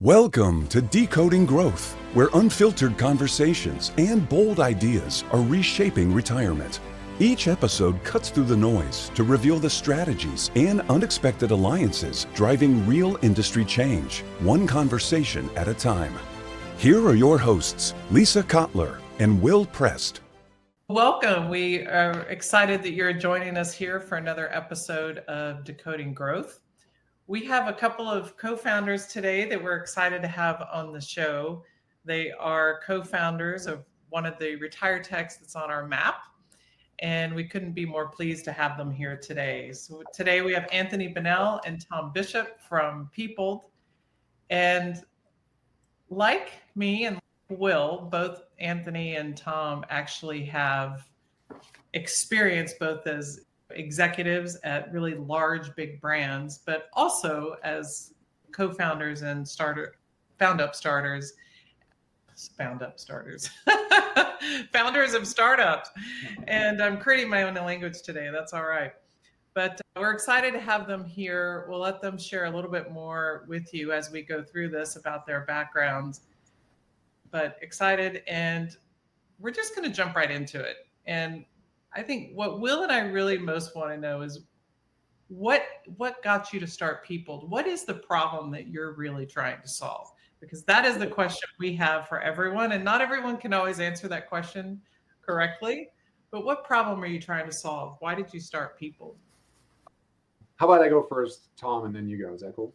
Welcome to Decoding Growth, where unfiltered conversations and bold ideas are reshaping retirement. Each episode cuts through the noise to reveal the strategies and unexpected alliances driving real industry change, one conversation at a time. Here are your hosts, Lisa Kottler and Will Prest. Welcome. We are excited that you're joining us here for another episode of Decoding Growth. We have a couple of co-founders today that we're excited to have on the show. They are co-founders of one of the retired techs that's on our map, and we couldn't be more pleased to have them here today. So today we have Anthony Bunnell and Tom Bishop from Peopled. And like me and Will, both Anthony and Tom actually have experience both as executives at really large, big brands, but also as co-founders and founders of startups. And I'm creating my own language today. That's all right. But we're excited to have them here. We'll let them share a little bit more with you as we go through this about their backgrounds. But excited, and we're just going to jump right into it. And I think what Will and I really most want to know is what got you to start Peopled? What is the problem that you're really trying to solve? Because that is the question we have for everyone, and not everyone can always answer that question correctly. But what problem are you trying to solve? Why did you start Peopled? How about I go first, Tom, and then you go? Is that cool?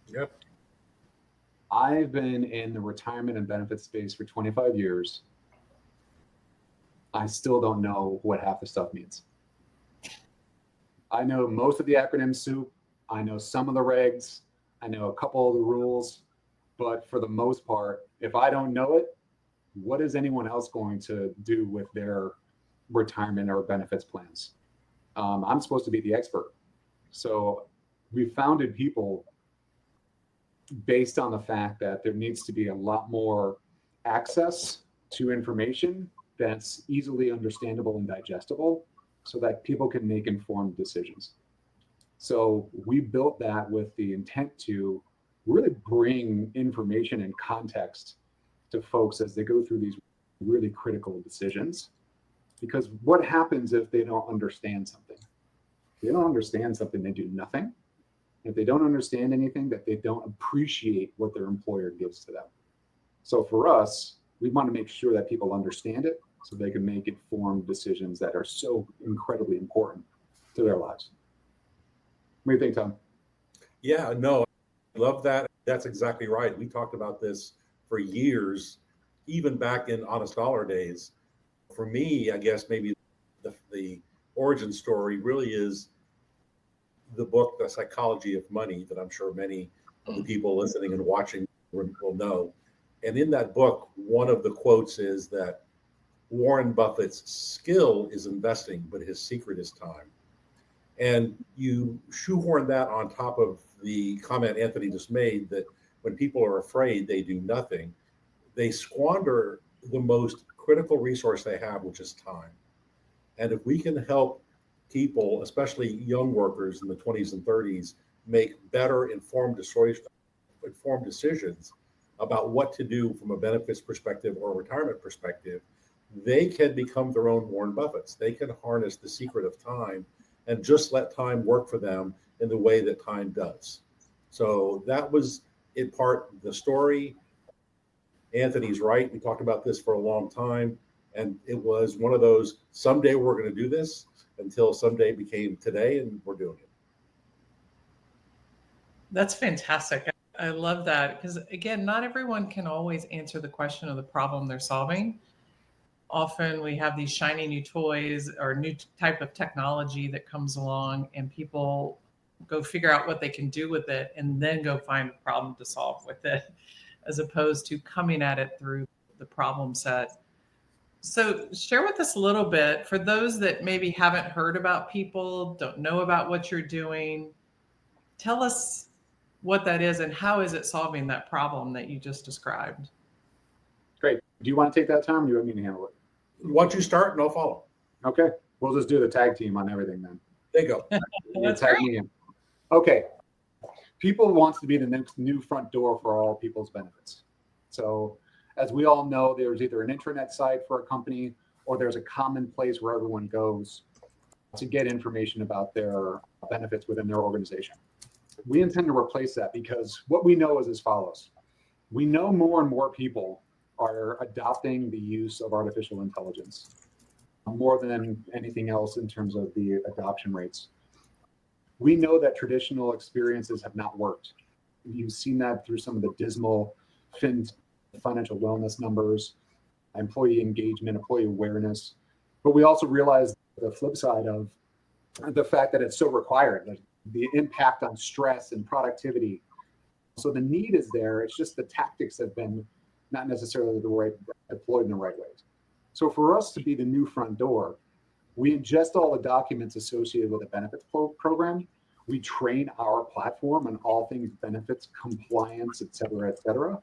Yep. I've been in the retirement and benefits space for 25 years. I still don't know what half the stuff means. I know most of the acronym soup. I know some of the regs. I know a couple of the rules. But for the most part, if I don't know it, what is anyone else going to do with their retirement or benefits plans? I'm supposed to be the expert. So we founded People based on the fact that there needs to be a lot more access to information that's easily understandable and digestible so that people can make informed decisions. So we built that with the intent to really bring information and context to folks as they go through these really critical decisions. Because what happens if they don't understand something? If they don't understand something, they do nothing. If they don't understand anything, that they don't appreciate what their employer gives to them. So for us, we want to make sure that people understand it so they can make informed decisions that are so incredibly important to their lives. What do you think, Tom? Yeah, no, I love that. That's exactly right. We talked about this for years, even back in Honest Dollar days. For me, I guess maybe the origin story really is the book, The Psychology of Money, that I'm sure many of the people listening and watching will know. And in that book, one of the quotes is that Warren Buffett's skill is investing, but his secret is time. And you shoehorn that on top of the comment Anthony just made that when people are afraid, they do nothing. They squander the most critical resource they have, which is time. And if we can help people, especially young workers in the 20s and 30s, make better informed decisions about what to do from a benefits perspective or a retirement perspective, they can become their own Warren Buffetts. They can harness the secret of time and just let time work for them in the way that time does. So that was in part the story. Anthony's right. We talked about this for a long time. And it was one of those, someday we're going to do this, until someday became today, and we're doing it. That's fantastic. I love that because, again, not everyone can always answer the question of the problem they're solving. Often we have these shiny new toys or new type of technology that comes along, and people go figure out what they can do with it and then go find a problem to solve with it, as opposed to coming at it through the problem set. So share with us a little bit, for those that maybe haven't heard about People, don't know about what you're doing, tell us what that is and how is it solving that problem that you just described? Great. Do you want to take that, Tom, or do you want me to handle it? Why don't you start and I'll follow? Okay. We'll just do the tag team on everything then. There you go. That's tag great. me in. Okay. People wants to be the next new front door for all people's benefits. So as we all know, there's either an intranet site for a company or there's a common place where everyone goes to get information about their benefits within their organization. We intend to replace that because what we know is as follows. We know more and more people are adopting the use of artificial intelligence more than anything else in terms of the adoption rates. We know that traditional experiences have not worked. You've seen that through some of the dismal financial wellness numbers, employee engagement, employee awareness. But we also realize the flip side of the fact that it's so required, the impact on stress and productivity. So the need is there. It's just the tactics have been not necessarily deployed in the right ways. So for us to be the new front door, we ingest all the documents associated with a benefits program. We train our platform on all things benefits, compliance, et cetera,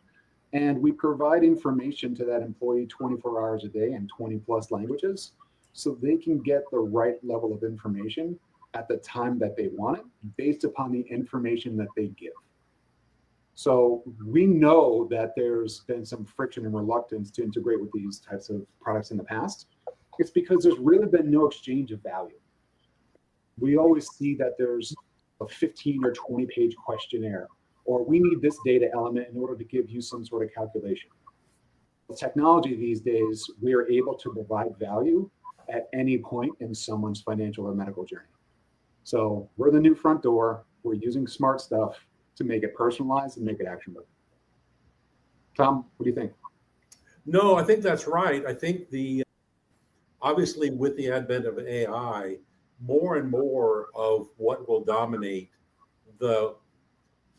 and we provide information to that employee 24 hours a day in 20 plus languages so they can get the right level of information at the time that they want it based upon the information that they give. So we know that there's been some friction and reluctance to integrate with these types of products in the past. It's because there's really been no exchange of value. We always see that there's a 15 or 20 page questionnaire, or we need this data element in order to give you some sort of calculation. With technology these days, we are able to provide value at any point in someone's financial or medical journey. So we're the new front door. We're using smart stuff to make it personalized and make it actionable. Tom, what do you think? No, I think that's right. I think obviously with the advent of AI, more and more of what will dominate the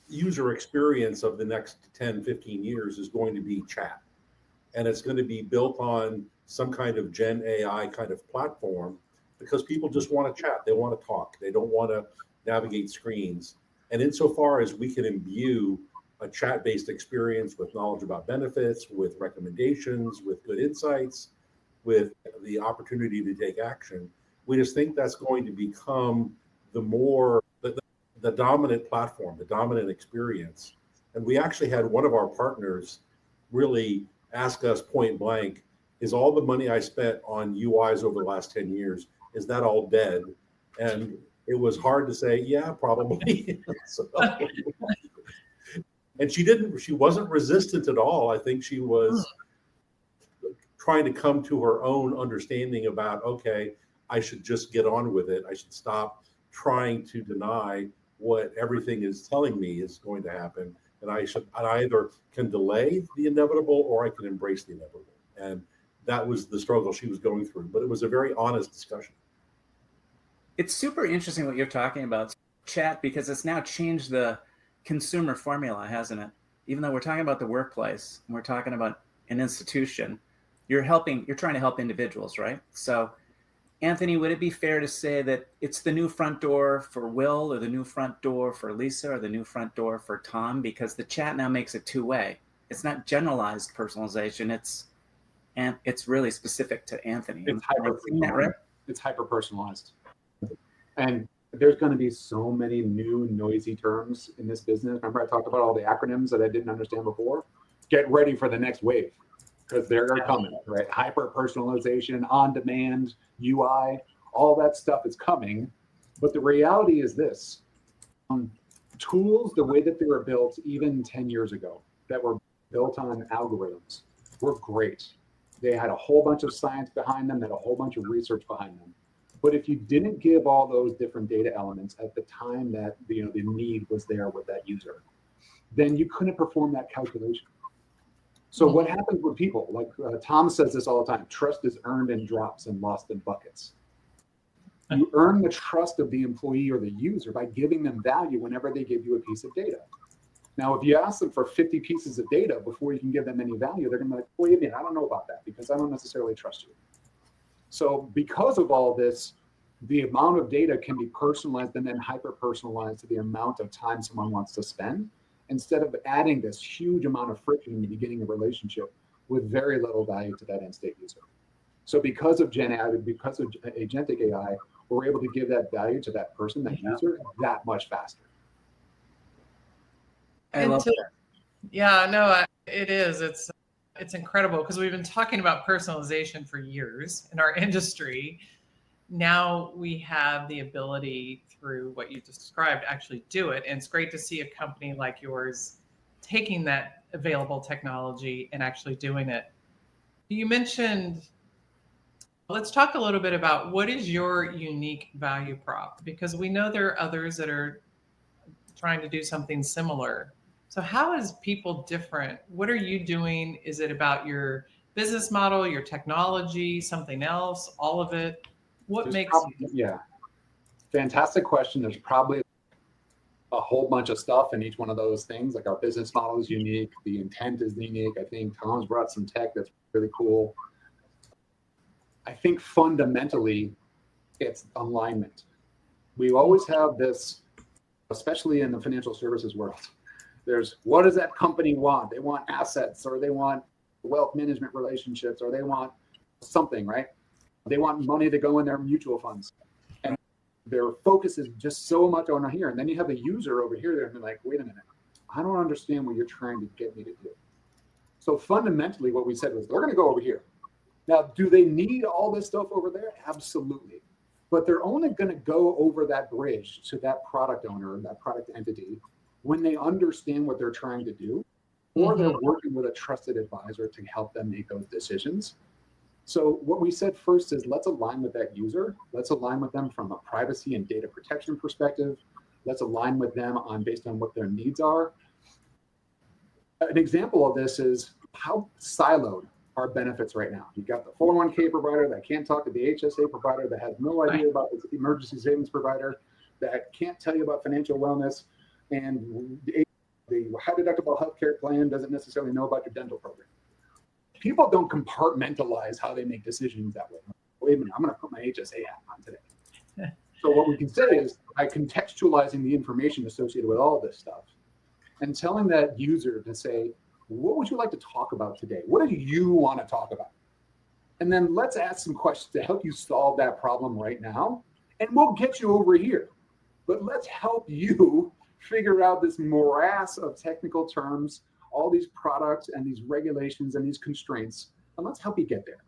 user experience of the next 10, 15 years is going to be chat. And it's going to be built on some kind of Gen AI kind of platform because people just want to chat. They want to talk. They don't want to navigate screens. And insofar as we can imbue a chat-based experience with knowledge about benefits, with recommendations, with good insights, with the opportunity to take action, we just think that's going to become the dominant platform, the dominant experience. And we actually had one of our partners really ask us point blank, is all the money I spent on UIs over the last 10 years, is that all dead? And it was hard to say, yeah, probably. So, and she wasn't resistant at all. I think she was trying to come to her own understanding about, okay, I should just get on with it. I should stop trying to deny what everything is telling me is going to happen. And I either can delay the inevitable or I can embrace the inevitable. And that was the struggle she was going through. But it was a very honest discussion. It's super interesting what you're talking about, chat, because it's now changed the consumer formula, hasn't it? Even though we're talking about the workplace and we're talking about an institution, you're trying to help individuals, right? So, Anthony, would it be fair to say that it's the new front door for Will or the new front door for Lisa or the new front door for Tom? Because the chat now makes it two-way. It's not generalized personalization. It's really specific to Anthony. It's hyper-personalized. And there's going to be so many new noisy terms in this business. Remember I talked about all the acronyms that I didn't understand before? Get ready for the next wave because they're coming, right? Hyper-personalization, on-demand, UI, all that stuff is coming. But the reality is this. Tools, the way that they were built even 10 years ago, that were built on algorithms, were great. They had a whole bunch of science behind them, they had a whole bunch of research behind them. But if you didn't give all those different data elements at the time that the need was there with that user, then you couldn't perform that calculation. So what happens with people, like Tom says this all the time, trust is earned in drops and lost in buckets. You earn the trust of the employee or the user by giving them value whenever they give you a piece of data. Now, if you ask them for 50 pieces of data before you can give them any value, they're going to be like, wait a minute, I don't know about that because I don't necessarily trust you. So because of all this, the amount of data can be personalized and then hyper-personalized to the amount of time someone wants to spend, instead of adding this huge amount of friction in the beginning of a relationship with very little value to that end state user. So because of Gen AI, because of agentic AI, we're able to give that value to that person, that user, that much faster. I love that. Yeah, no, it is. It's incredible because we've been talking about personalization for years in our industry. Now we have the ability through what you described to actually do it. And it's great to see a company like yours taking that available technology and actually doing it. You mentioned, let's talk a little bit about what is your unique value prop, because we know there are others that are trying to do something similar. So how is people different? What are you doing? Is it about your business model, your technology, something else, all of it? What There's makes probably, yeah, fantastic question. There's probably a whole bunch of stuff in each one of those things. Like our business model is unique. The intent is unique. I think Tom's brought some tech that's really cool. I think fundamentally it's alignment. We always have this, especially in the financial services world. There's, what does that company want? They want assets, or they want wealth management relationships, or they want something, right? They want money to go in their mutual funds. And their focus is just so much on here. And then you have a user over here and they're like, wait a minute, I don't understand what you're trying to get me to do. So fundamentally what we said was, they're going to go over here. Now, do they need all this stuff over there? Absolutely. But they're only going to go over that bridge to that product owner, that product entity, when they understand what they're trying to do, or they're working with a trusted advisor to help them make those decisions. So what we said first is, let's align with that user. Let's align with them from a privacy and data protection perspective. Let's align with them based on what their needs are. An example of this is how siloed our benefits right now. You've got the 401k provider that can't talk to the HSA provider, that has no idea about the emergency savings provider, that can't tell you about financial wellness, and the high deductible healthcare plan doesn't necessarily know about your dental program. People don't compartmentalize how they make decisions that way. Wait a minute, I'm going to put my HSA hat on today. So what we can say is, by contextualizing the information associated with all of this stuff and telling that user to say, what would you like to talk about today? What do you want to talk about? And then let's ask some questions to help you solve that problem right now. And we'll get you over here. But let's help you figure out this morass of technical terms, all these products and these regulations and these constraints, and let's help you get there.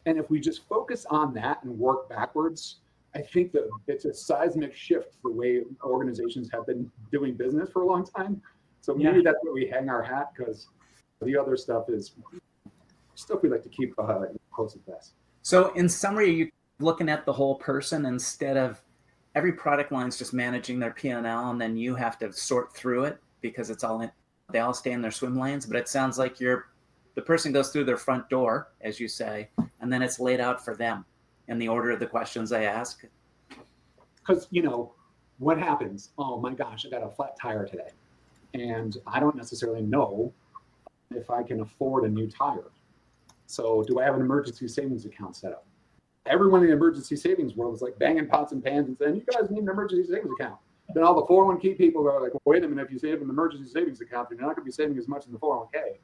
And if we just focus on that and work backwards, I think that it's a seismic shift the way organizations have been doing business for a long time. So maybe that's where we hang our hat, because the other stuff is stuff we like to keep close and fast. So in summary, are you looking at the whole person instead of every product line's just managing their P&L, and then you have to sort through it because it's all in, they all stay in their swim lanes? But it sounds like the person goes through their front door, as you say, and then it's laid out for them in the order of the questions they ask. Because, what happens? Oh my gosh, I got a flat tire today, and I don't necessarily know if I can afford a new tire. So do I have an emergency savings account set up? Everyone in the emergency savings world is like banging pots and pans and saying, you guys need an emergency savings account. Then all the 401k people are like, well, wait a minute, if you save an emergency savings account, you're not going to be saving as much in the 401k.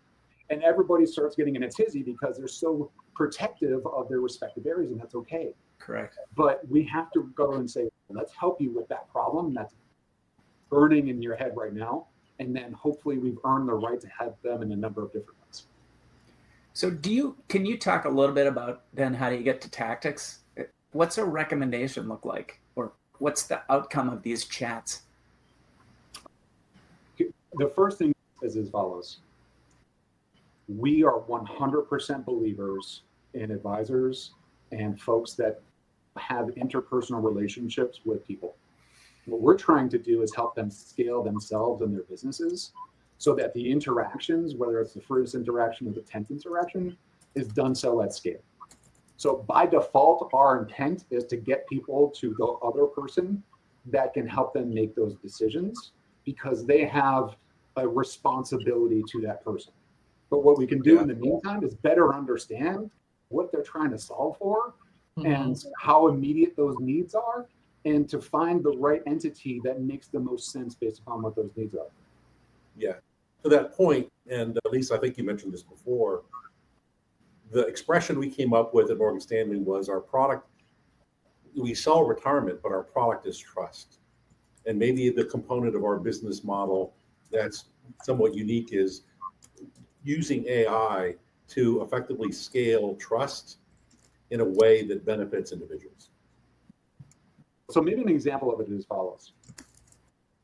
And everybody starts getting in a tizzy because they're so protective of their respective areas, and that's okay. Correct. But we have to go and say, let's help you with that problem that's burning in your head right now. And then hopefully we've earned the right to help them in a number of different ways. So can you talk a little bit about then how do you get to tactics? What's a recommendation look like? Or what's the outcome of these chats? The first thing is as follows. We are 100% believers in advisors and folks that have interpersonal relationships with people. What we're trying to do is help them scale themselves and their businesses so that the interactions, whether it's the first interaction or the 10th interaction, is done so at scale. So by default, our intent is to get people to the other person that can help them make those decisions, because they have a responsibility to that person. But what we can do in the meantime is better understand what they're trying to solve for and how immediate those needs are, and to find the right entity that makes the most sense based upon what those needs are. Yeah. To that point, and Lisa, I think you mentioned this before, the expression we came up with at Morgan Stanley was our product, we sell retirement, but our product is trust. And maybe the component of our business model that's somewhat unique is using AI to effectively scale trust in a way that benefits individuals. So maybe an example of it is as follows.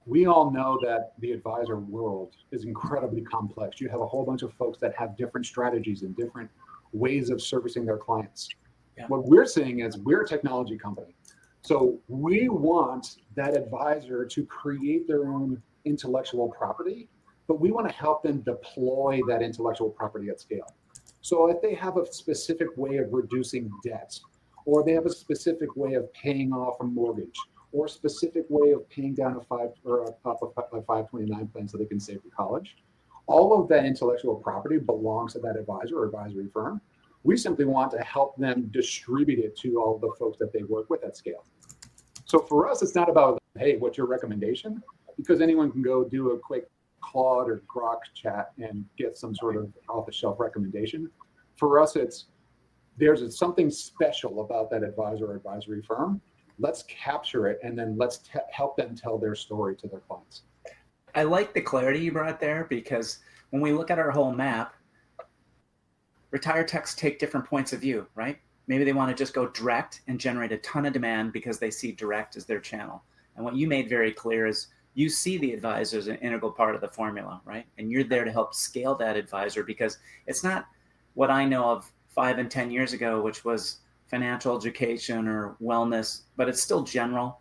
We all know that the advisor world is incredibly complex. You have a whole bunch of folks that have different strategies and different ways of servicing their clients. Yeah. What we're saying is we're a technology company. So we want that advisor to create their own intellectual property, but we want to help them deploy that intellectual property at scale. So if they have a specific way of reducing debt, or they have a specific way of paying off a mortgage, or a specific way of paying down a 529 plan so they can save for college, all of that intellectual property belongs to that advisor or advisory firm. We simply want to help them distribute it to all the folks that they work with at scale. So for us, it's not about, hey, what's your recommendation? Because anyone can go do a quick Claude or Grok chat and get some sort of off-the-shelf recommendation. For us, there's something special about that advisor or advisory firm. Let's capture it, and then let's help them tell their story to their clients. I like the clarity you brought there, because when we look at our whole map, retired techs take different points of view, right? Maybe they want to just go direct and generate a ton of demand because they see direct as their channel. And what you made very clear is you see the advisor as an integral part of the formula, right? And you're there to help scale that advisor, because it's not what I know of 5 and 10 years ago, which was financial education or wellness, but it's still general.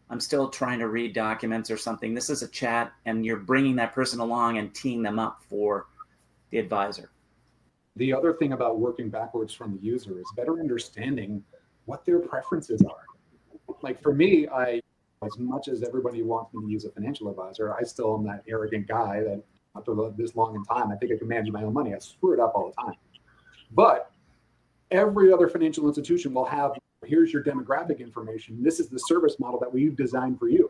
I'm still trying to read documents or something. This is a chat, and you're bringing that person along and teeing them up for the advisor. The other thing about working backwards from the user is better understanding what their preferences are. Like for me, as much as everybody wants me to use a financial advisor, I still am that arrogant guy that after this long in time, I think I can manage my own money. I screw it up all the time. But every other financial institution will have, here's your demographic information. This is the service model that we've designed for you.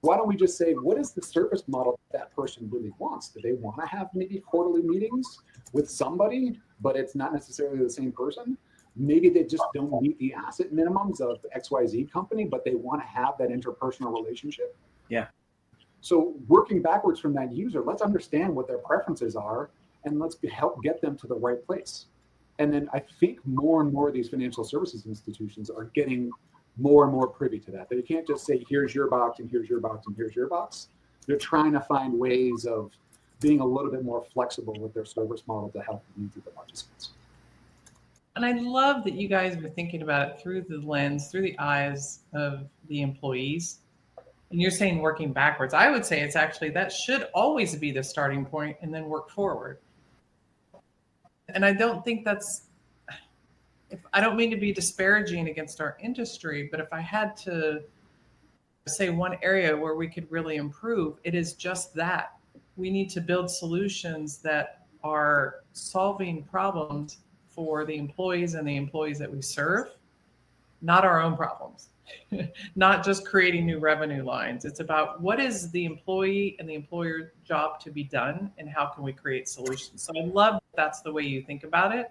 Why don't we just say, what is the service model that person really wants? Do they want to have maybe quarterly meetings with somebody, but it's not necessarily the same person? Maybe they just don't meet the asset minimums of XYZ company, but they want to have that interpersonal relationship. Yeah. So working backwards from that user, let's understand what their preferences are, and let's help get them to the right place. And then I think more and more of these financial services institutions are getting more and more privy to that. They can't just say, here's your box and here's your box and here's your box. They're trying to find ways of being a little bit more flexible with their service model to help the needs of the participants. And I love that you guys were thinking about it through the lens, through the eyes of the employees. And you're saying working backwards. I would say it's actually, that should always be the starting point and then work forward. And I don't think I don't mean to be disparaging against our industry, but if I had to say one area where we could really improve, it is just that. We need to build solutions that are solving problems for the employees and the employees that we serve, not our own problems, not just creating new revenue lines. It's about what is the employee and the employer job to be done, and how can we create solutions? So I love that that's the way you think about it.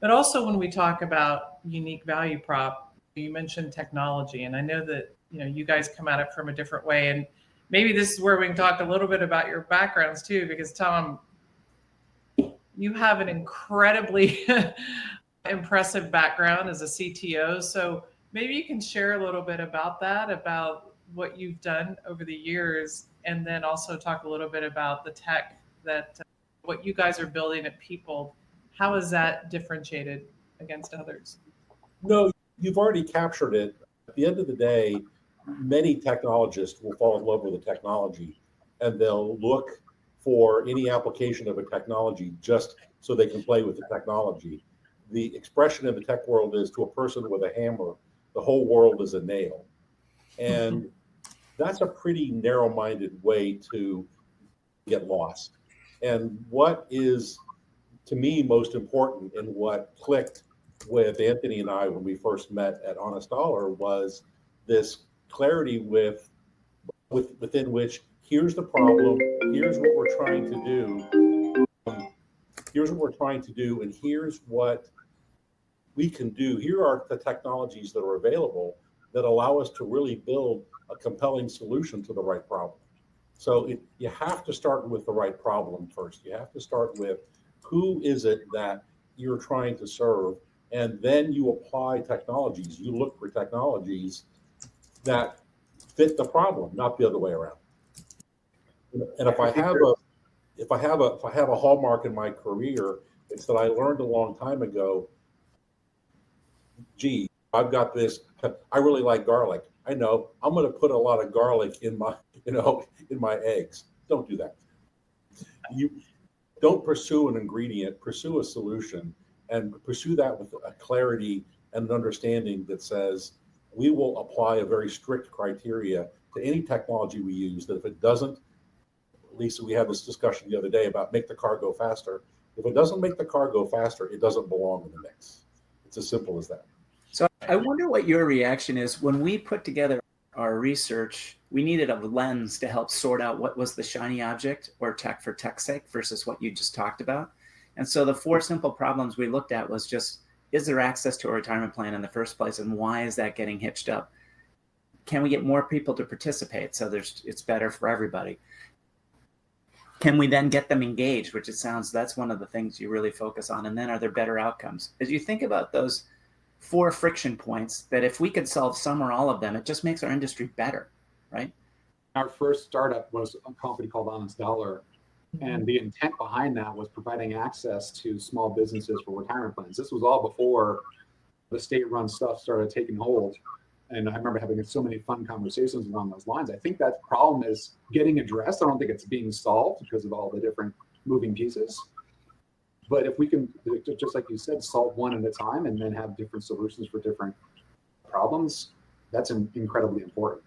But also when we talk about unique value prop, you mentioned technology, and I know that you guys come at it from a different way, and maybe this is where we can talk a little bit about your backgrounds too, because Tom, you have an incredibly impressive background as a CTO. So maybe you can share a little bit about that, about what you've done over the years, and then also talk a little bit about the tech that what you guys are building at People. How is that differentiated against others? No, you've already captured it. At the end of the day, many technologists will fall in love with the technology, and they'll look for any application of a technology just so they can play with the technology. The expression in the tech world is, to a person with a hammer, the whole world is a nail. And that's a pretty narrow-minded way to get lost. And what is, to me, most important, and what clicked with Anthony and I when we first met at Honest Dollar, was this clarity within which, here's the problem, here's what we're trying to do, and here's what we can do. Here are the technologies that are available that allow us to really build a compelling solution to the right problem. So you have to start with the right problem first. You have to start with who is it that you're trying to serve, and then you apply technologies. You look for technologies that fit the problem, not the other way around. And if I have a hallmark in my career, it's that I learned a long time ago, gee, I've got this, I really like garlic. I know I'm going to put a lot of garlic in my, in my eggs. Don't do that. You don't pursue an ingredient, pursue a solution, and pursue that with a clarity and an understanding that says we will apply a very strict criteria to any technology we use, that if it doesn't, Lisa, we had this discussion the other day about make the car go faster. If it doesn't make the car go faster, it doesn't belong in the mix. It's as simple as that. So I wonder what your reaction is. When we put together our research, we needed a lens to help sort out what was the shiny object or tech for tech's sake versus what you just talked about. And so the 4 simple problems we looked at was just, is there access to a retirement plan in the first place? And why is that getting hitched up? Can we get more people to participate so it's better for everybody? Can we then get them engaged, which it sounds that's one of the things you really focus on. And then are there better outcomes? As you think about those 4 friction points, that if we could solve some or all of them, it just makes our industry better, right? Our first startup was a company called Honest Dollar. And the intent behind that was providing access to small businesses for retirement plans. This was all before the state-run stuff started taking hold. And I remember having so many fun conversations along those lines. I think that problem is getting addressed. I don't think it's being solved because of all the different moving pieces. But if we can, just like you said, solve one at a time and then have different solutions for different problems, that's incredibly important.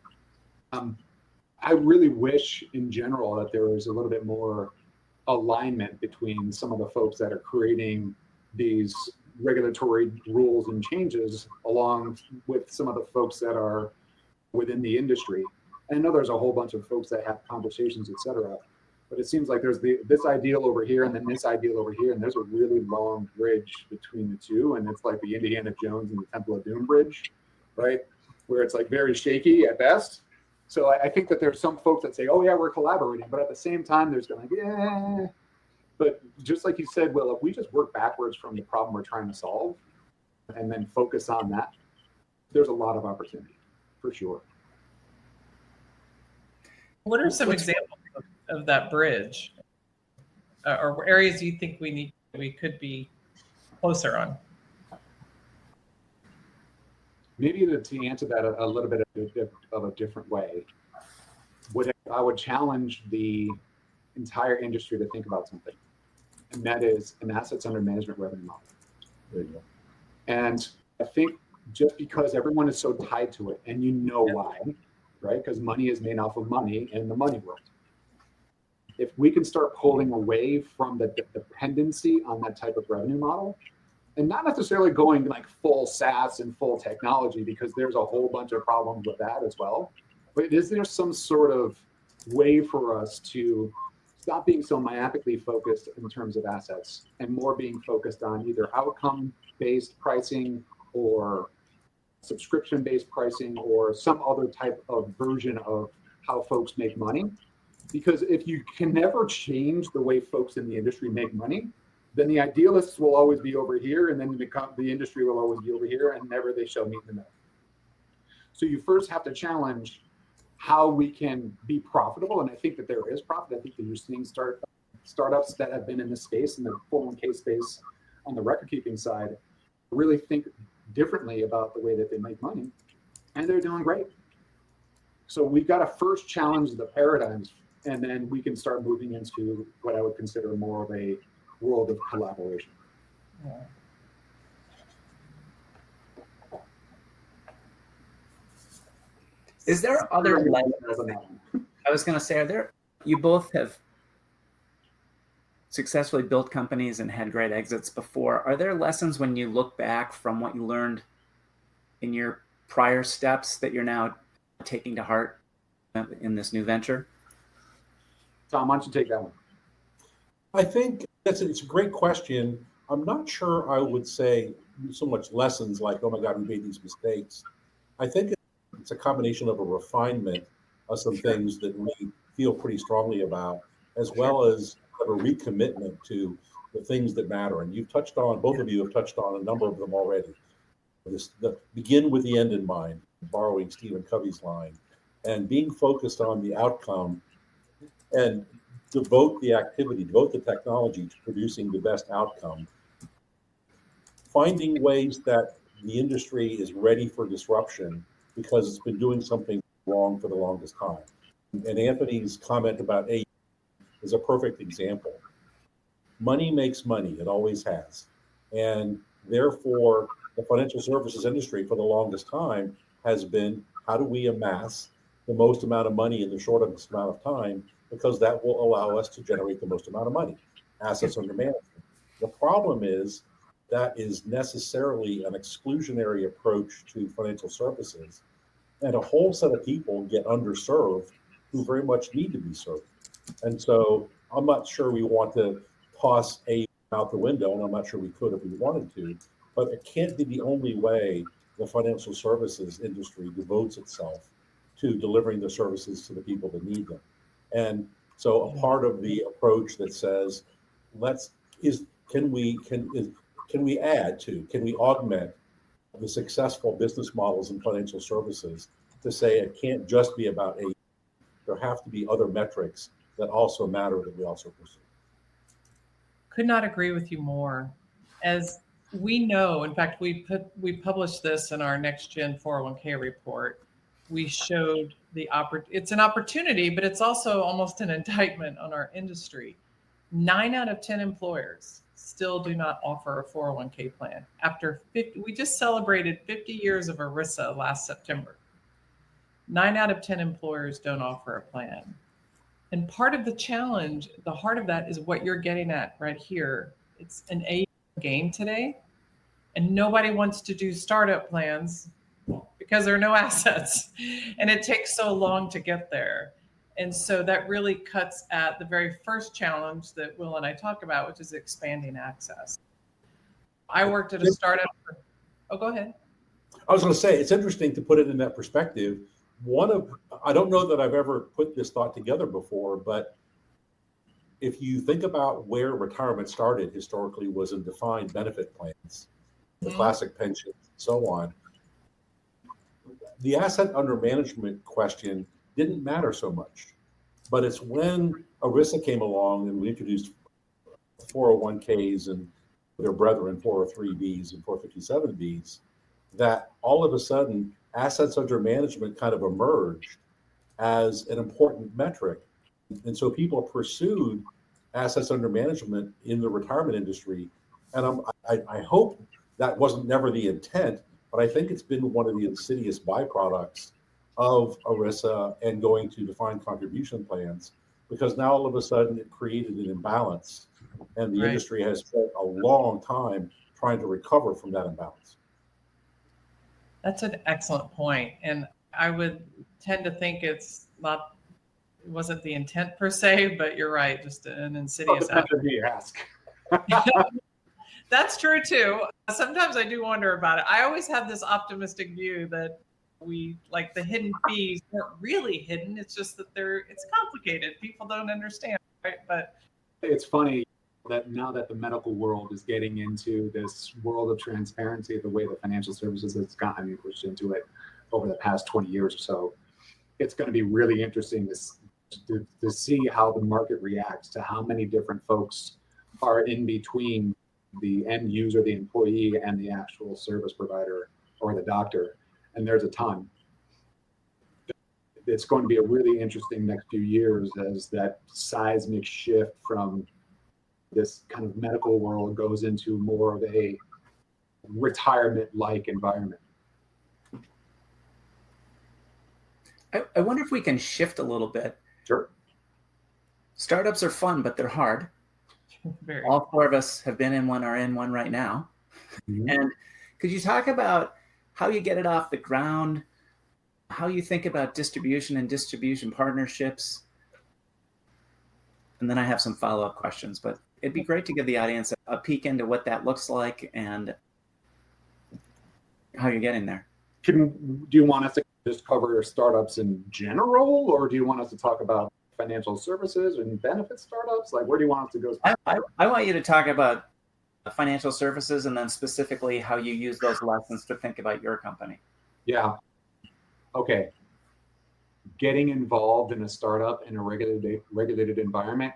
I really wish in general that there was a little bit more alignment between some of the folks that are creating these regulatory rules and changes along with some of the folks that are within the industry. And I know there's a whole bunch of folks that have conversations, et cetera, but it seems like there's this ideal over here and then this ideal over here, and there's a really long bridge between the two. And it's like the Indiana Jones and the Temple of Doom bridge, right? Where it's like very shaky at best. So I think that there's some folks that say, oh yeah, we're collaborating, but at the same time, there's like, yeah. But just like you said, Will, if we just work backwards from the problem we're trying to solve and then focus on that, there's a lot of opportunity for sure. What are some examples of that bridge, or areas you think we could be closer on? Maybe to answer that a little bit of a different way, I would challenge the entire industry to think about something, and that is an assets under management revenue model. There you go. And I think just because everyone is so tied to it, and you know why, right? Because money is made off of money in the money world. If we can start pulling away from the dependency on that type of revenue model, and not necessarily going like full SaaS and full technology, because there's a whole bunch of problems with that as well. But is there some sort of way for us to stop being so myopically focused in terms of assets and more being focused on either outcome-based pricing or subscription-based pricing or some other type of version of how folks make money? Because if you can never change the way folks in the industry make money, then the idealists will always be over here, and then the industry will always be over here, and never they shall meet in the middle. So you first have to challenge how we can be profitable, and I think that there is profit. I think that you're seeing startups that have been in this space, in the 401k space, on the record keeping side, really think differently about the way that they make money, and they're doing great. So we've got to first challenge the paradigms, and then we can start moving into what I would consider more of a world of collaboration. Yeah. Is there other lessons? I was going to say, you both have successfully built companies and had great exits before. Are there lessons when you look back from what you learned in your prior steps that you're now taking to heart in this new venture? Tom, why don't you take that one? I think it's a great question. I'm not sure I would say so much lessons like, oh my God, we made these mistakes. I think it's a combination of a refinement of some things that we feel pretty strongly about, as well as a recommitment to the things that matter. And you've touched on, both of you have touched on a number of them already. Begin with the end in mind, borrowing Stephen Covey's line, and being focused on the outcome, and devote the activity, devote the technology to producing the best outcome. Finding ways that the industry is ready for disruption because it's been doing something wrong for the longest time. And Anthony's comment about A is a perfect example. Money makes money, it always has. And therefore, the financial services industry for the longest time has been, how do we amass the most amount of money in the shortest amount of time, because that will allow us to generate the most amount of money, assets under management. The problem is that is necessarily an exclusionary approach to financial services, and a whole set of people get underserved who very much need to be served. And so I'm not sure we want to toss A out the window, and I'm not sure we could if we wanted to, but it can't be the only way the financial services industry devotes itself to delivering the services to the people that need them. And so a part of the approach that says, can we augment the successful business models in financial services to say it can't just be about A, there have to be other metrics that also matter that we also pursue. Could not agree with you more. As we know, in fact, we published this in our next gen 401k report. We showed it's an opportunity, but it's also almost an indictment on our industry. 9 out of 10 employers still do not offer a 401k plan. We just celebrated 50 years of ERISA last September. 9 out of 10 employers don't offer a plan. And part of the challenge, the heart of that, is what you're getting at right here. It's an A game today, and nobody wants to do startup plans because there are no assets, and it takes so long to get there. And so that really cuts at the very first challenge that Will and I talk about, which is expanding access. I worked at a startup. Oh, go ahead. I was going to say, it's interesting to put it in that perspective. I don't know that I've ever put this thought together before, but if you think about where retirement started historically was in defined benefit plans, the classic pensions, and so on. The asset under management question didn't matter so much, but it's when ERISA came along and we introduced 401ks and their brethren 403bs and 457bs that all of a sudden assets under management kind of emerged as an important metric. And so people pursued assets under management in the retirement industry. And I hope that wasn't never the intent, but I think it's been one of the insidious byproducts of ERISA and going to defined contribution plans, because now all of a sudden it created an imbalance, and the industry has spent a long time trying to recover from that imbalance. That's an excellent point. And I would tend to think it wasn't the intent per se, but you're right, just an insidious outcome. You ask. That's true too. Sometimes I do wonder about it. I always have this optimistic view that like the hidden fees weren't really hidden. It's just that it's complicated. People don't understand, right? But it's funny that now that the medical world is getting into this world of transparency, the way the financial services has gotten pushed into it over the past 20 years or so, it's going to be really interesting to see how the market reacts to how many different folks are in between the end user, the employee, and the actual service provider or the doctor. And there's a ton. It's going to be a really interesting next few years as that seismic shift from this kind of medical world goes into more of a retirement-like environment. I wonder if we can shift a little bit. Sure. Startups are fun, but they're hard. All 4 of us have been in one, are in one right now. Mm-hmm. And could you talk about how you get it off the ground, how you think about distribution and distribution partnerships? And then I have some follow-up questions, but it'd be great to give the audience a peek into what that looks like and how you're getting there. Do you want us to just cover startups in general, or do you want us to talk about financial services and benefit startups? Like, where do you want us to go? I want you to talk about financial services and then specifically how you use those lessons to think about your company. Yeah. Okay. Getting involved in a startup in a regulated environment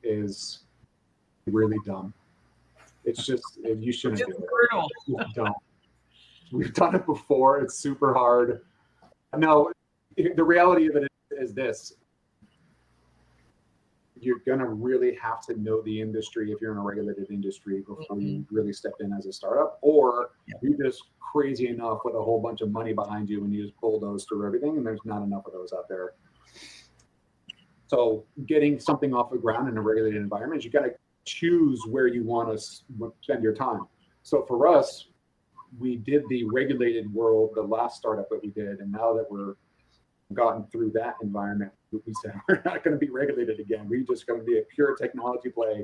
is really dumb. It's just, you shouldn't do it. Brutal. Just don't. We've done it before. It's super hard. No, the reality of it is this. You're going to really have to know the industry if you're in a regulated industry before you really step in as a startup, or you're just crazy enough with a whole bunch of money behind you and you just bulldoze through everything, and there's not enough of those out there. So getting something off the ground in a regulated environment, you got to choose where you want to spend your time. So for us, we did the regulated world, the last startup that we did, and now that we're gotten through that environment, we said we're not going to be regulated again. We're just going to be a pure technology play,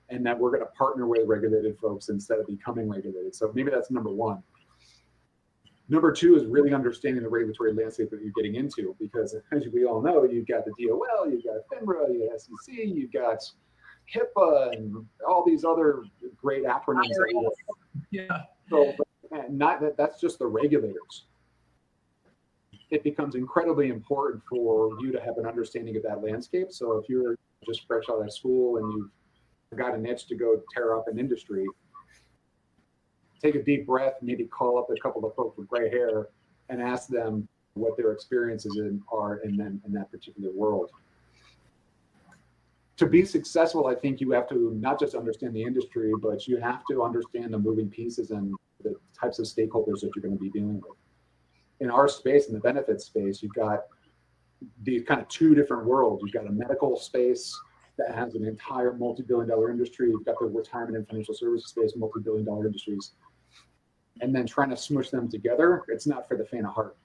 and that we're going to partner with regulated folks instead of becoming regulated. So maybe that's number one. Number two is really understanding the regulatory landscape that you're getting into, because as we all know, you've got the DOL, you've got FINRA, you've got SEC, you've got HIPAA, and all these other great acronyms. Yeah. So not that that's just the regulators. It becomes incredibly important for you to have an understanding of that landscape. So if you're just fresh out of school and you've got an itch to go tear up an industry, take a deep breath, maybe call up a couple of folks with gray hair and ask them what their experiences are in that particular world. To be successful, I think you have to not just understand the industry, but you have to understand the moving pieces and the types of stakeholders that you're going to be dealing with. In our space, in the benefits space, you've got these kind of two different worlds. You've got a medical space that has an entire multi-billion-dollar industry. You've got the retirement and financial services space, multi-billion-dollar industries. And then trying to smush them together, it's not for the faint of heart.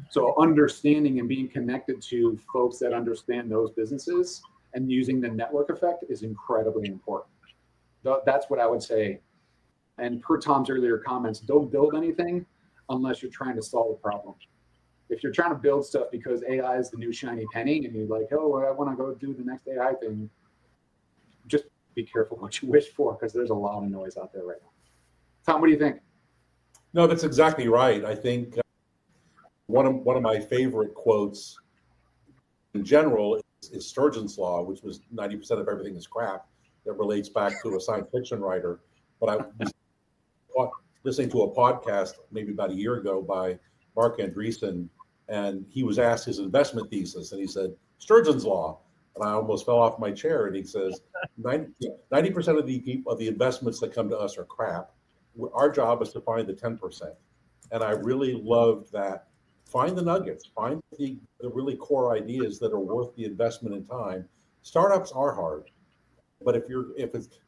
So understanding and being connected to folks that understand those businesses and using the network effect is incredibly important. That's what I would say. And per Tom's earlier comments, don't build anything unless you're trying to solve a problem. If you're trying to build stuff because AI is the new shiny penny and you're like, oh, I want to go do the next AI thing, just be careful what you wish for, because there's a lot of noise out there right now. Tom, what do you think? No, that's exactly right. I think one of my favorite quotes in general is Sturgeon's Law, which was 90% of everything is crap, that relates back to a science fiction writer. But I was listening to a podcast maybe about a year ago by Mark Andreessen, and he was asked his investment thesis, and he said, Sturgeon's Law. And I almost fell off my chair, and he says, 90% of the investments that come to us are crap. Our job is to find the 10%. And I really loved that. Find the nuggets, find the really core ideas that are worth the investment in time. Startups are hard, but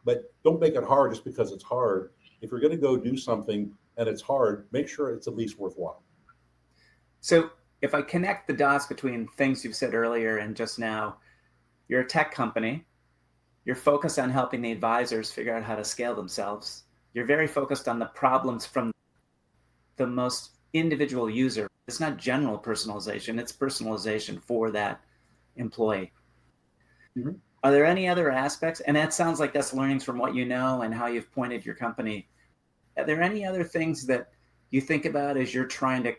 but don't make it hard just because it's hard. If you're going to go do something and it's hard, make sure it's at least worthwhile. So if I connect the dots between things you've said earlier and just now, you're a tech company, you're focused on helping the advisors figure out how to scale themselves. You're very focused on the problems from the most individual user. It's not general personalization, it's personalization for that employee. Mm-hmm. Are there any other aspects? And that sounds like that's learnings from what you know and how you've pointed your company. Are there any other things that you think about as you're trying to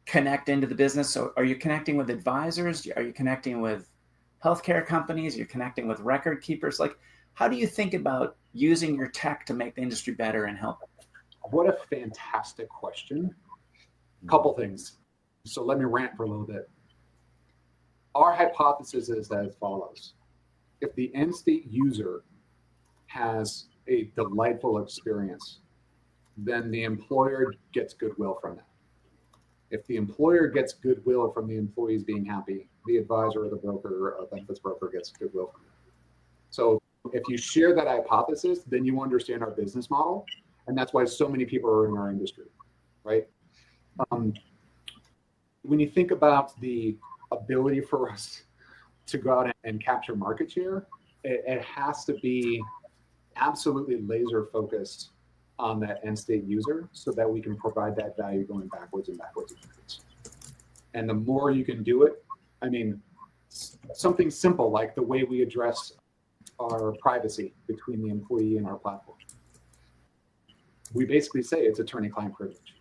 connect into the business? So are you connecting with advisors? Are you connecting with healthcare companies? You're connecting with record keepers? Like, how do you think about using your tech to make the industry better and help it? What a fantastic question. A couple things. So let me rant for a little bit. Our hypothesis is as follows. If the end state user has a delightful experience, then the employer gets goodwill from that. If the employer gets goodwill from the employees being happy, the advisor or the broker or benefits broker gets goodwill from it. So if you share that hypothesis, then you understand our business model. And that's why so many people are in our industry, right? When you think about the ability for us to go out and capture market share, it has to be absolutely laser focused on that end state user so that we can provide that value going backwards and backwards and backwards. And the more you can do it, I mean, something simple like the way we address our privacy between the employee and our platform. We basically say it's attorney-client privilege.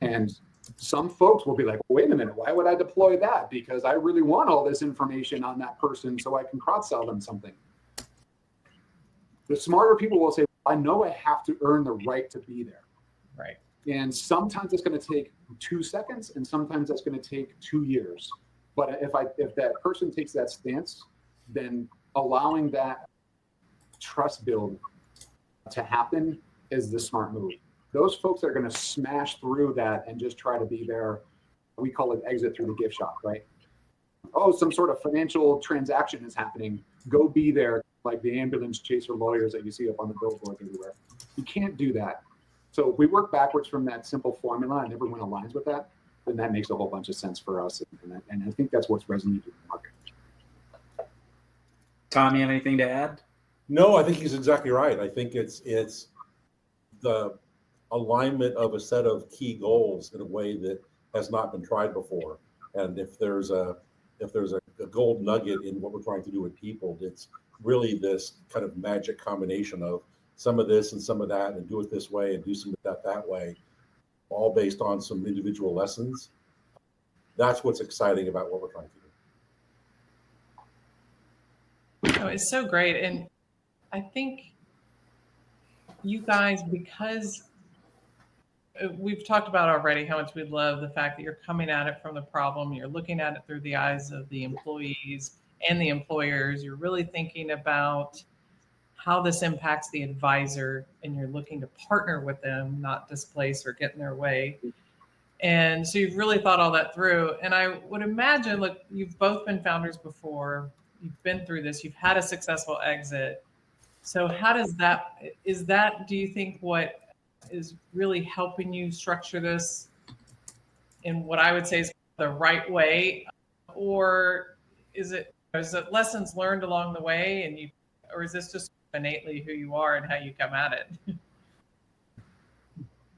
And some folks will be like, wait a minute, why would I deploy that? Because I really want all this information on that person so I can cross-sell them something. The smarter people will say, I know I have to earn the right to be there. Right. And sometimes it's going to take 2 seconds, and sometimes that's going to take 2 years. But if that person takes that stance, then allowing that trust build to happen is the smart move. Those folks that are going to smash through that and just try to be there, we call it exit through the gift shop, right? Oh, some sort of financial transaction is happening. Go be there, like the ambulance chaser lawyers that you see up on the billboards everywhere. You can't do that. So if we work backwards from that simple formula and everyone aligns with that, then that makes a whole bunch of sense for us. And I think that's what's resonating in the market. Tom, you have anything to add? No, I think he's exactly right. I think it's the alignment of a set of key goals in a way that has not been tried before. And if there's a gold nugget in what we're trying to do with people, it's really this kind of magic combination of some of this and some of that, and do it this way and do some of that way, all based on some individual lessons. That's what's exciting about what we're trying to do. Oh, it's so great. And I think you guys, because we've talked about already how much we love the fact that you're coming at it from the problem, you're looking at it through the eyes of the employees and the employers, you're really thinking about how this impacts the advisor, and you're looking to partner with them, not displace or get in their way. And so you've really thought all that through. And I would imagine, look, you've both been founders before, you've been through this, you've had a successful exit. So how does do you think what is really helping you structure this in what I would say is the right way? Or is it lessons learned along the way, or is this just innately who you are and how you come at it?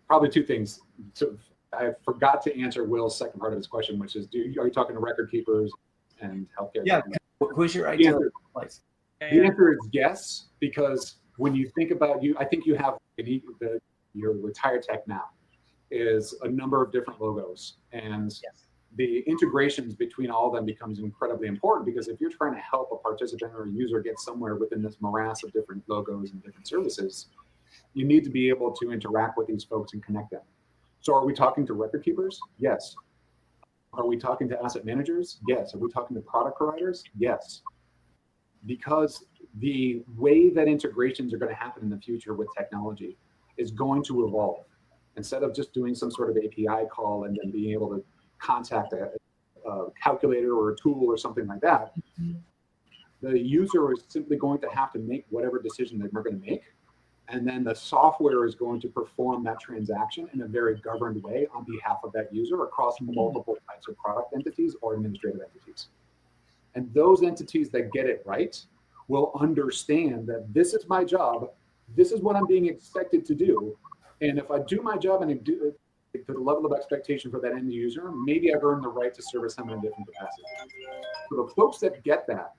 Probably two things. So I forgot to answer Will's second part of his question, which is, are you talking to record keepers and healthcare? Yeah. Who's your ideal place? The answer is yes, because when you think about I think you have your retire tech now is a number of different logos, and yes, the integrations between all of them becomes incredibly important, because if you're trying to help a participant or a user get somewhere within this morass of different logos and different services, you need to be able to interact with these folks and connect them. So are we talking to record keepers? Yes. Are we talking to asset managers? Yes. Are we talking to product providers? Yes. Because the way that integrations are going to happen in the future with technology is going to evolve. Instead of just doing some sort of API call and then being able to contact a calculator or a tool or something like that, the user is simply going to have to make whatever decision they're going to make. And then the software is going to perform that transaction in a very governed way on behalf of that user across multiple types of product entities or administrative entities. And those entities that get it right will understand that this is my job, this is what I'm being expected to do. And if I do my job and I do it to the level of expectation for that end user, maybe I've earned the right to service them in a different capacity. So the folks that get that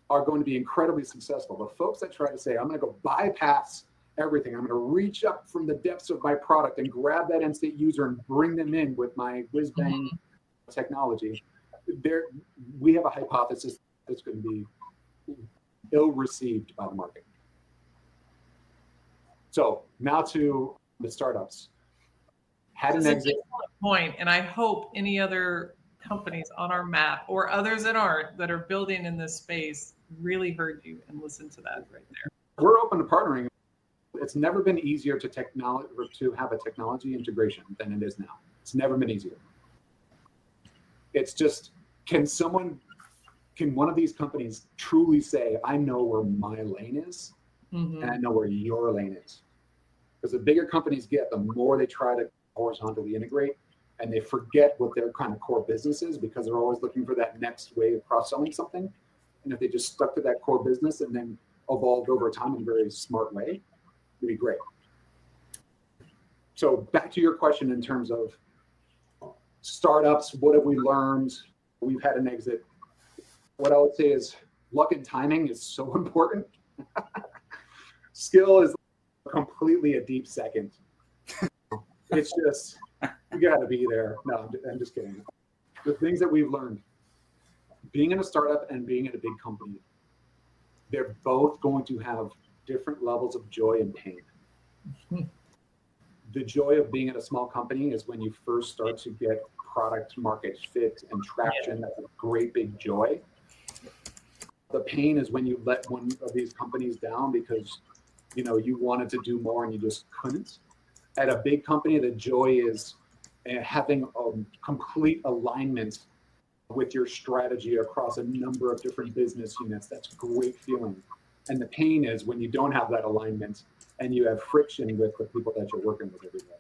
are going to be incredibly successful. The folks that try to say, I'm going to go bypass everything, I'm going to reach up from the depths of my product and grab that end state user and bring them in with my whiz-bang technology, we have a hypothesis that's going to be ill-received by the market. So now to the startups. Had an exit. Point, and I hope any other companies on our map or others that aren't, that are building in this space, really heard you and listened to that right there. We're open to partnering. It's never been easier to have a technology integration than it is now. It's never been easier. It's just, can one of these companies truly say, I know where my lane is, and I know where your lane is? Because the bigger companies get, the more they try to horizontally integrate, and they forget what their kind of core business is, because they're always looking for that next way of cross-selling something. And if they just stuck to that core business and then evolved over time in a very smart way, it'd be great. So back to your question in terms of startups, what have we learned? We've had an exit. what I would say is luck and timing is so important. Skill is completely a deep second. It's just, you got to be there. No, I'm just kidding. The things that we've learned, being in a startup and being in a big company, they're both going to have different levels of joy and pain. The joy of being at a small company is when you first start to get product market fit and traction. That's a great big joy. The pain is when you let one of these companies down because you wanted to do more and you just couldn't. At a big company, the joy is having a complete alignment with your strategy across a number of different business units. That's a great feeling. And the pain is when you don't have that alignment and you have friction with the people that you're working with every day.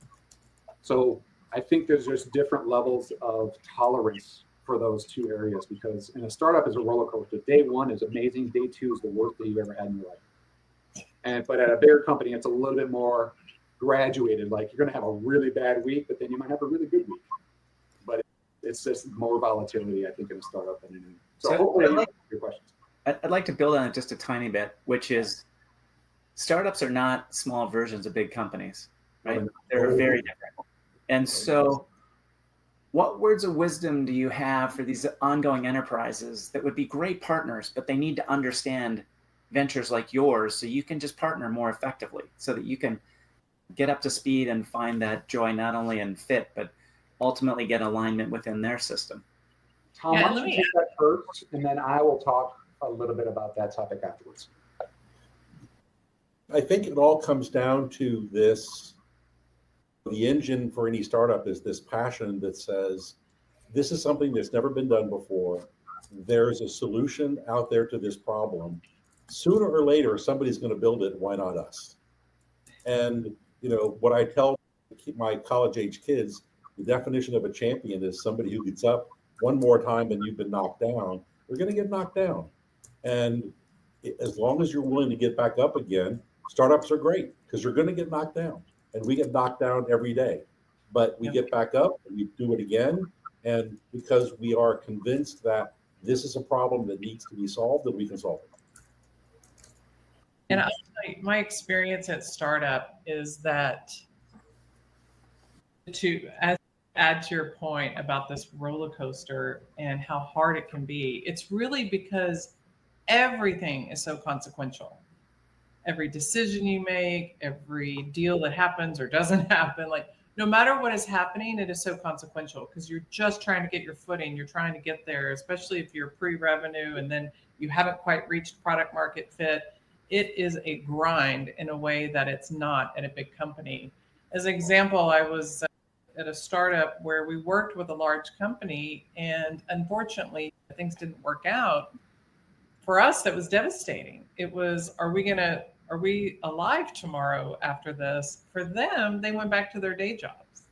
So I think there's just different levels of tolerance for those two areas, because in a startup is a roller coaster. Day one is amazing. Day two is the worst day you've ever had in your life. But at a bigger company, it's a little bit more graduated. Like, you're going to have a really bad week, but then you might have a really good week. But it's just more volatility, I think, in a startup than anything. So hopefully, your questions. I'd like to build on it just a tiny bit, which is startups are not small versions of big companies, right? They're very different. And so what words of wisdom do you have for these ongoing enterprises that would be great partners, but they need to understand ventures like yours so you can just partner more effectively, so that you can get up to speed and find that joy not only in fit, but ultimately get alignment within their system? Tom, why don't you take that first, and then I will talk a little bit about that topic afterwards. I think it all comes down to this. The engine for any startup is this passion that says, this is something that's never been done before. There's a solution out there to this problem. Sooner or later, somebody's going to build it. Why not us? And, what I tell my college-age kids, the definition of a champion is somebody who gets up one more time and you've been knocked down. They're going to get knocked down. And as long as you're willing to get back up again, startups are great because you're going to get knocked down. And we get knocked down every day. But we get back up and we do it again. And because we are convinced that this is a problem that needs to be solved, that we can solve it. And my experience at startup is that, to add to your point about this roller coaster and how hard it can be, it's really because everything is so consequential. Every decision you make, every deal that happens or doesn't happen, like, no matter what is happening, it is so consequential because you're just trying to get your footing. You're trying to get there, especially if you're pre-revenue and then you haven't quite reached product market fit. It is a grind in a way that it's not at a big company. As an example, I was at a startup where we worked with a large company, and unfortunately, things didn't work out. For us, that was devastating. It was, are we alive tomorrow after this? For them, they went back to their day jobs.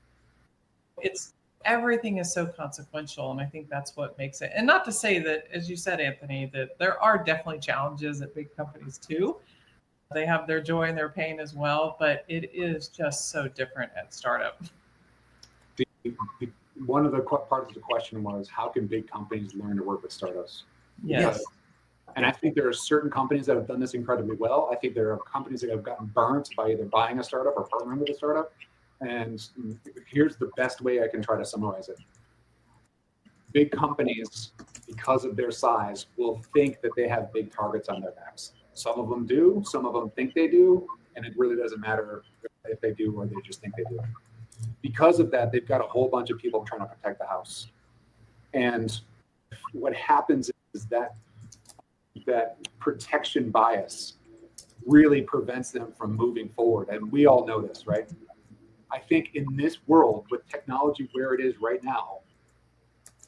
Everything is so consequential, and I think that's what makes it. And not to say that, as you said, Anthony, that there are definitely challenges at big companies too. They have their joy and their pain as well, but it is just so different at startup. One of the parts of the question was, how can big companies learn to work with startups? Yes. And I think there are certain companies that have done this incredibly well. I think there are companies that have gotten burnt by either buying a startup or partnering with a startup. And here's the best way I can try to summarize it. Big companies, because of their size, will think that they have big targets on their backs. Some of them do, some of them think they do, and it really doesn't matter if they do or they just think they do. Because of that, they've got a whole bunch of people trying to protect the house. And what happens is that protection bias really prevents them from moving forward. And we all know this, right? I think in this world, with technology where it is right now,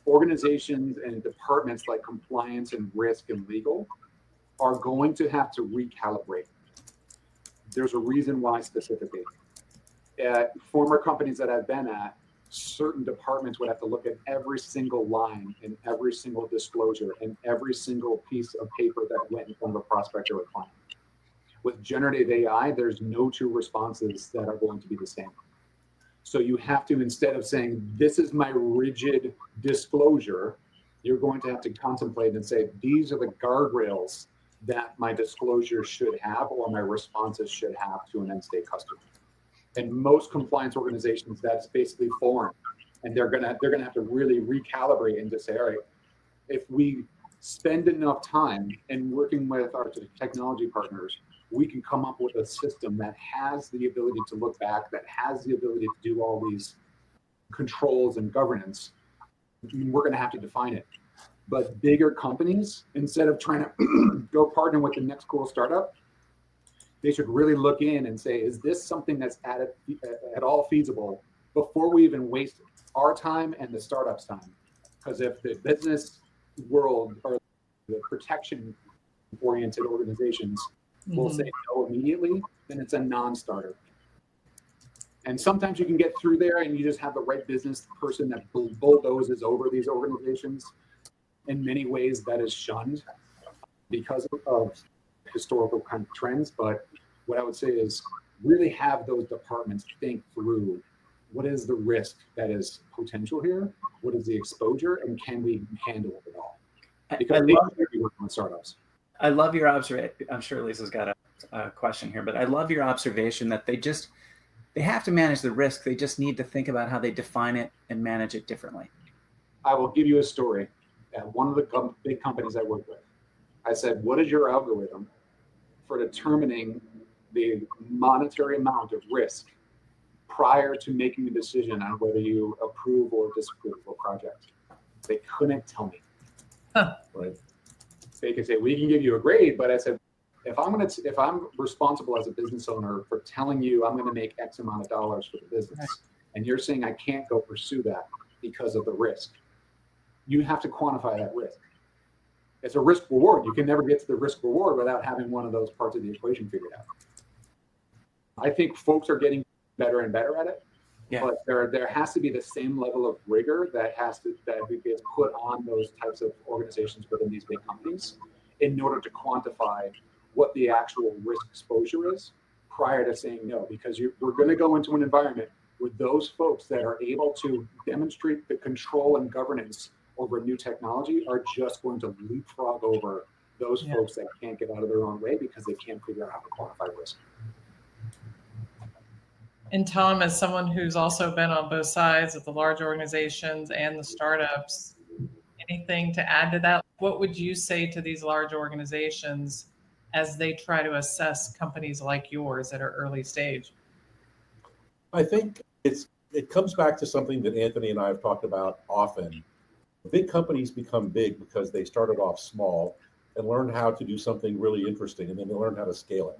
organizations and departments like compliance and risk and legal are going to have to recalibrate. There's a reason why specifically. At former companies that I've been at, certain departments would have to look at every single line and every single disclosure and every single piece of paper that went in front of a prospect or a client. With generative AI, there's no two responses that are going to be the same. So you have to, instead of saying, this is my rigid disclosure, you're going to have to contemplate and say, these are the guardrails that my disclosure should have or my responses should have to an end state customer. And most compliance organizations, that's basically foreign. And they're gonna have to really recalibrate and just say, all right, if we spend enough time in working with our technology partners, we can come up with a system that has the ability to look back, that has the ability to do all these controls and governance. We're going to have to define it. But bigger companies, instead of trying to go partner with the next cool startup, they should really look in and say, is this something that's at all feasible before we even waste our time and the startup's time? Because if the business world or the protection-oriented organizations will say no immediately, then it's a non-starter. And sometimes you can get through there and you just have the right business person that bulldozes over these organizations. In many ways, that is shunned because of historical kind of trends. But what I would say is really have those departments think through what is the risk that is potential here, what is the exposure, and can we handle it all? Because they should be working with startups. I love your observation. I'm sure Lisa's got a question here, but I love your observation that they have to manage the risk. They just need to think about how they define it and manage it differently. I will give you a story. At one of the big companies I work with, I said, what is your algorithm for determining the monetary amount of risk prior to making a decision on whether you approve or disapprove a project? They couldn't tell me. Right. They could say, we can give you a grade, but I said, if I'm responsible as a business owner for telling you I'm going to make X amount of dollars for the business, and you're saying I can't go pursue that because of the risk, you have to quantify that risk. It's a risk reward. You can never get to the risk reward without having one of those parts of the equation figured out. I think folks are getting better and better at it, but there has to be the same level of rigor that gets put on those types of organizations within these big companies in order to quantify what the actual risk exposure is prior to saying no, because we're going to go into an environment with those folks that are able to demonstrate the control and governance over new technology are just going to leapfrog over those folks that can't get out of their own way because they can't figure out how to quantify risk. And Tom, as someone who's also been on both sides of the large organizations and the startups, anything to add to that? What would you say to these large organizations as they try to assess companies like yours that are early stage? I think it comes back to something that Anthony and I have talked about often. Big companies become big because they started off small and learned how to do something really interesting, and then they learned how to scale it.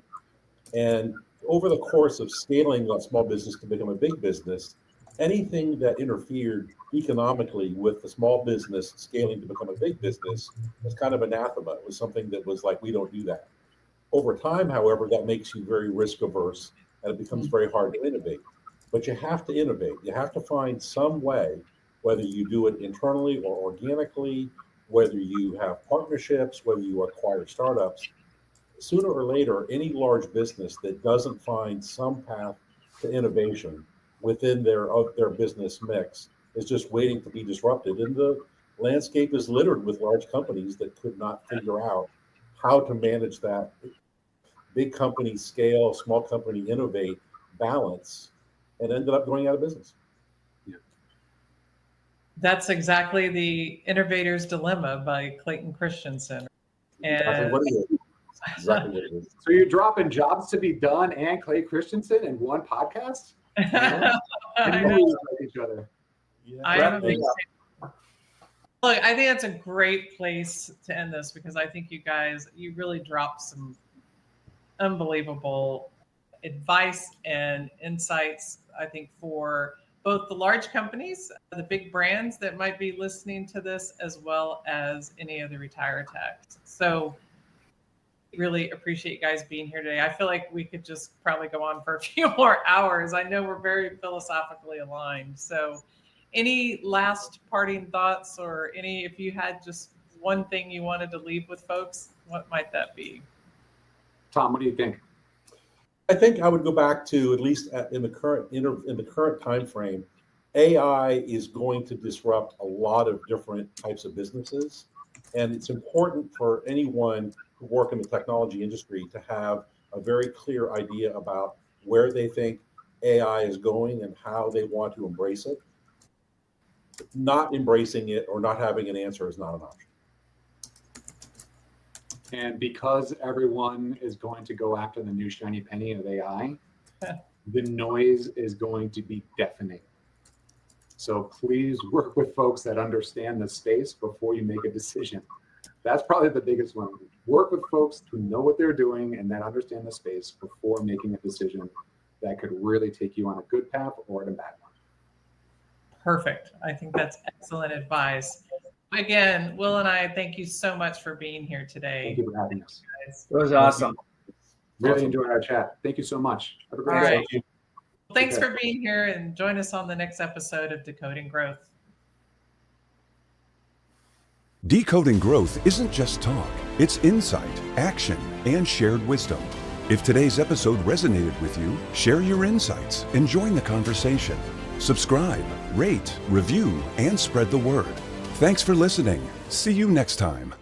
And over the course of scaling a small business to become a big business, anything that interfered economically with the small business scaling to become a big business was kind of anathema. It was something that was like, we don't do that. Over time, however, that makes you very risk averse and it becomes very hard to innovate. But you have to innovate. You have to find some way, whether you do it internally or organically, whether you have partnerships, whether you acquire startups. Sooner or later, any large business that doesn't find some path to innovation within their business mix is just waiting to be disrupted. And the landscape is littered with large companies that could not figure out how to manage that big company scale, small company innovate balance, and ended up going out of business. That's exactly the Innovator's Dilemma by Clayton Christensen. Exactly what it is. Exactly what it is. So you're dropping Jobs to Be Done and Clay Christensen in one podcast? I know. Like each other. Yeah. I am a big fan. Look, I think that's a great place to end this because I think you really dropped some unbelievable advice and insights, I think, for both the large companies, the big brands that might be listening to this, as well as any of the retired techs. So really appreciate you guys being here today. I feel like we could just probably go on for a few more hours. I know we're very philosophically aligned. So any last parting thoughts or if you had just one thing you wanted to leave with folks, what might that be? Tom, what do you think? I think I would go back to, at least in the current time frame, AI is going to disrupt a lot of different types of businesses. And it's important for anyone who work in the technology industry to have a very clear idea about where they think AI is going and how they want to embrace it. Not embracing it or not having an answer is not an option. And because everyone is going to go after the new shiny penny of AI, the noise is going to be deafening. So please work with folks that understand the space before you make a decision. That's probably the biggest one. Work with folks who know what they're doing and that understand the space before making a decision that could really take you on a good path or a bad one. Perfect. I think that's excellent advice. Again, Will and I thank you so much for being here today. Thank you for having us. It was awesome. Really enjoyed our chat. Thank you so much. Have a great All day. right. Well, thanks for being here, and join us on the next episode of Decoding Growth. Decoding growth isn't just talk, it's insight, action, and shared wisdom. If today's episode resonated with you, share your insights and join the conversation. Subscribe, rate, review, and spread the word. Thanks for listening. See you next time.